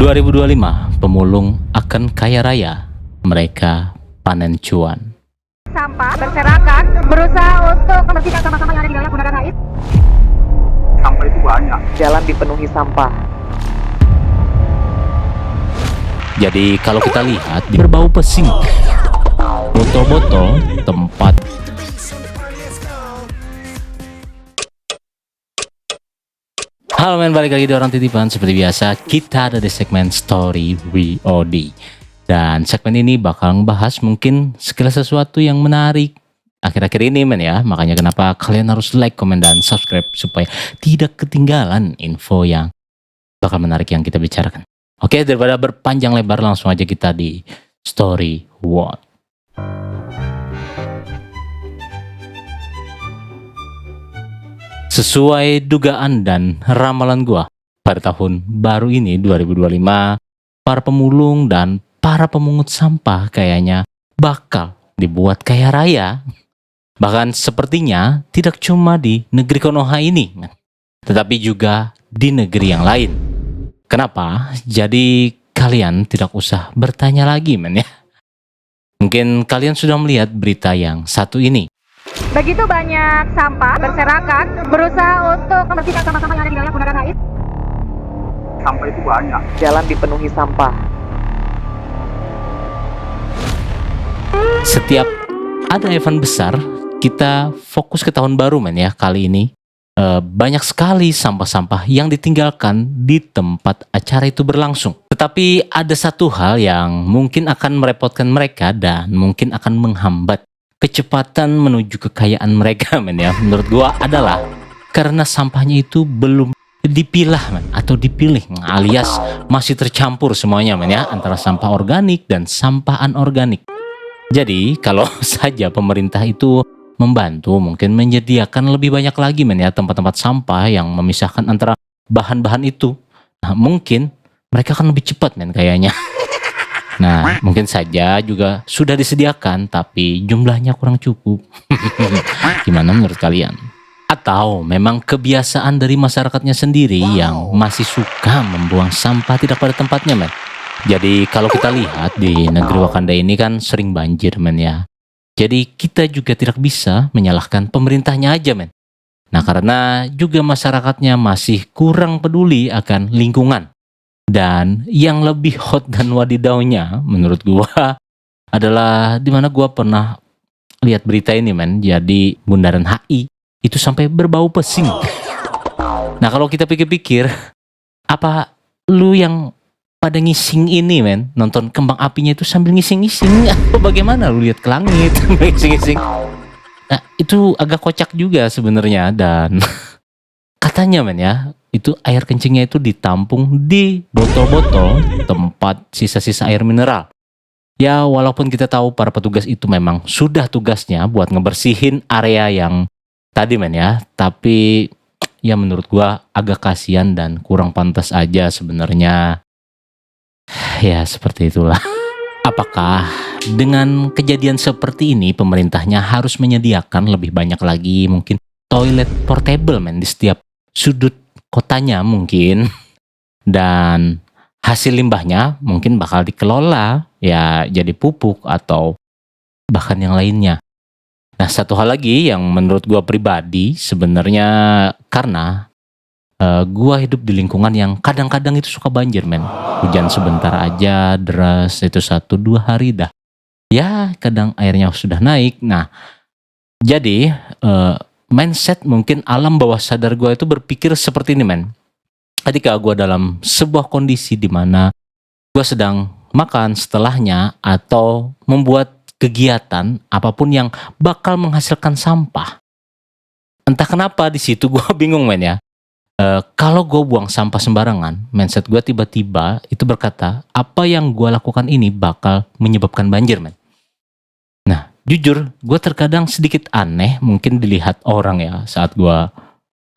2025, pemulung akan kaya raya, mereka panen cuan. Sampah berserakan berusaha untuk membersihkan sampah-sampah yang ada di wilayah Bundaran HI. Sampah itu banyak. Jalan dipenuhi sampah. Jadi kalau kita lihat berbau pesing, botol-botol tempat Halo men, balik lagi di Orang Titipan. Seperti biasa, kita ada di segmen Story WOD. Dan segmen ini bakal ngebahas mungkin segala sesuatu yang menarik akhir-akhir ini men ya. Makanya kenapa kalian harus like, komen, dan subscribe supaya tidak ketinggalan info yang bakal menarik yang kita bicarakan. Oke, daripada berpanjang lebar, langsung aja kita di Story WOD. Sesuai dugaan dan ramalan gua, pada tahun baru ini 2025, para pemulung dan para pemungut sampah kayaknya bakal dibuat kaya raya. Bahkan sepertinya tidak cuma di negeri Konoha ini, tetapi juga di negeri yang lain. Kenapa? Jadi kalian tidak usah bertanya lagi men ya. Mungkin kalian sudah melihat berita yang satu ini. Begitu banyak sampah berserakan berusaha untuk membersihkan sampah-sampah yang ada di wilayah Bundaran HI. Sampah itu banyak. Jalan dipenuhi sampah. Setiap ada event besar, kita fokus ke tahun baru men ya. Kali ini banyak sekali sampah-sampah yang ditinggalkan di tempat acara itu berlangsung. Tetapi ada satu hal yang mungkin akan merepotkan mereka dan mungkin akan menghambat kecepatan menuju kekayaan mereka men ya. Menurut gua adalah karena sampahnya itu belum dipilah men, atau dipilih alias masih tercampur semuanya men ya, antara sampah organik dan sampah anorganik. Jadi kalau saja pemerintah itu membantu mungkin menyediakan lebih banyak lagi men ya tempat-tempat sampah yang memisahkan antara bahan-bahan itu, nah mungkin mereka akan lebih cepat men kayaknya. Nah mungkin saja juga sudah disediakan tapi jumlahnya kurang cukup. Gimana menurut kalian? Atau memang kebiasaan dari masyarakatnya sendiri yang masih suka membuang sampah tidak pada tempatnya men. Jadi kalau kita lihat di negeri Wakanda ini kan sering banjir men ya. Jadi kita juga tidak bisa menyalahkan pemerintahnya aja men. Nah karena juga masyarakatnya masih kurang peduli akan lingkungan. Dan yang lebih hot dan wadidaunya menurut gua adalah dimana gua pernah lihat berita ini men. Jadi Bundaran HI itu sampai berbau pesing. Nah kalau kita pikir-pikir, apa lu yang pada ngising ini men, nonton kembang apinya itu sambil ngising-ngising, atau bagaimana lu lihat ke langit ngising-ngising? Nah itu agak kocak juga sebenarnya. Dan katanya men ya, itu air kencingnya itu ditampung di botol-botol tempat sisa-sisa air mineral. Ya walaupun kita tahu para petugas itu memang sudah tugasnya buat ngebersihin area yang tadi men ya, tapi ya menurut gua agak kasihan dan kurang pantas aja sebenarnya. Ya seperti itulah. Apakah dengan kejadian seperti ini pemerintahnya harus menyediakan lebih banyak lagi mungkin toilet portable men di setiap sudut kotanya mungkin, dan hasil limbahnya mungkin bakal dikelola ya jadi pupuk atau bahkan yang lainnya. Nah satu hal lagi yang menurut gua pribadi sebenarnya karena gua hidup di lingkungan yang kadang-kadang itu suka banjir men. Hujan sebentar aja deras itu 1-2 hari dah. Ya kadang airnya sudah naik. Nah jadi mindset mungkin alam bawah sadar gua itu berpikir seperti ini men. Ketika gua dalam sebuah kondisi di mana gua sedang makan setelahnya atau membuat kegiatan apapun yang bakal menghasilkan sampah. Entah kenapa di situ gue bingung men ya. Kalau gue buang sampah sembarangan, mindset gue tiba-tiba itu berkata apa yang gue lakukan ini bakal menyebabkan banjir men. Nah jujur gue terkadang sedikit aneh mungkin dilihat orang ya saat gue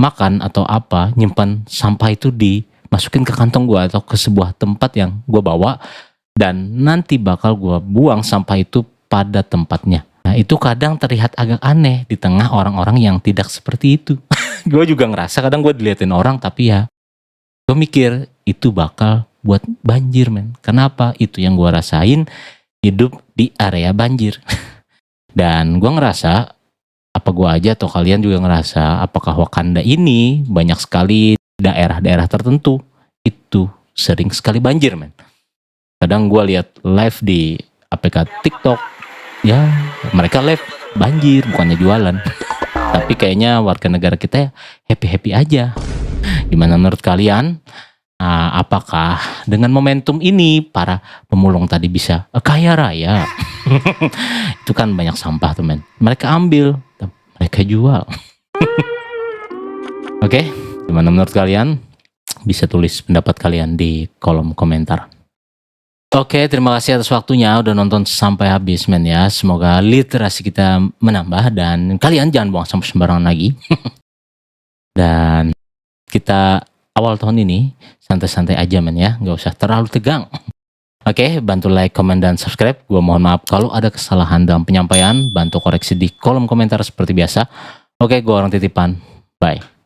makan atau apa nyimpan sampah itu dimasukin ke kantong gue atau ke sebuah tempat yang gue bawa dan nanti bakal gue buang sampah itu pada tempatnya. Nah itu kadang terlihat agak aneh di tengah orang-orang yang tidak seperti itu. Gue juga ngerasa kadang gue diliatin orang tapi ya gue mikir itu bakal buat banjir men. Kenapa? Itu yang gue rasain hidup di area banjir. Dan gue ngerasa, apa gue aja atau kalian juga ngerasa, apakah Wakanda ini banyak sekali daerah-daerah tertentu itu sering sekali banjir men. Kadang gue lihat live di APK TikTok, ya mereka live banjir bukannya jualan. Tapi kayaknya warga negara kita ya happy-happy aja. Gimana menurut kalian? Apakah dengan momentum ini para pemulung tadi bisa kaya raya? Itu kan banyak sampah tuh men. Mereka ambil, mereka jual. Oke, gimana menurut kalian? Bisa tulis pendapat kalian di kolom komentar. Oke, terima kasih atas waktunya udah nonton sampai habis men ya. Semoga literasi kita menambah dan kalian jangan buang sampah sembarangan lagi. Dan kita awal tahun ini santai-santai aja men ya, nggak usah terlalu tegang. Oke, bantu like, komen, dan subscribe. Gua mohon maaf kalau ada kesalahan dalam penyampaian. Bantu koreksi di kolom komentar seperti biasa. Oke, gua orang titipan. Bye.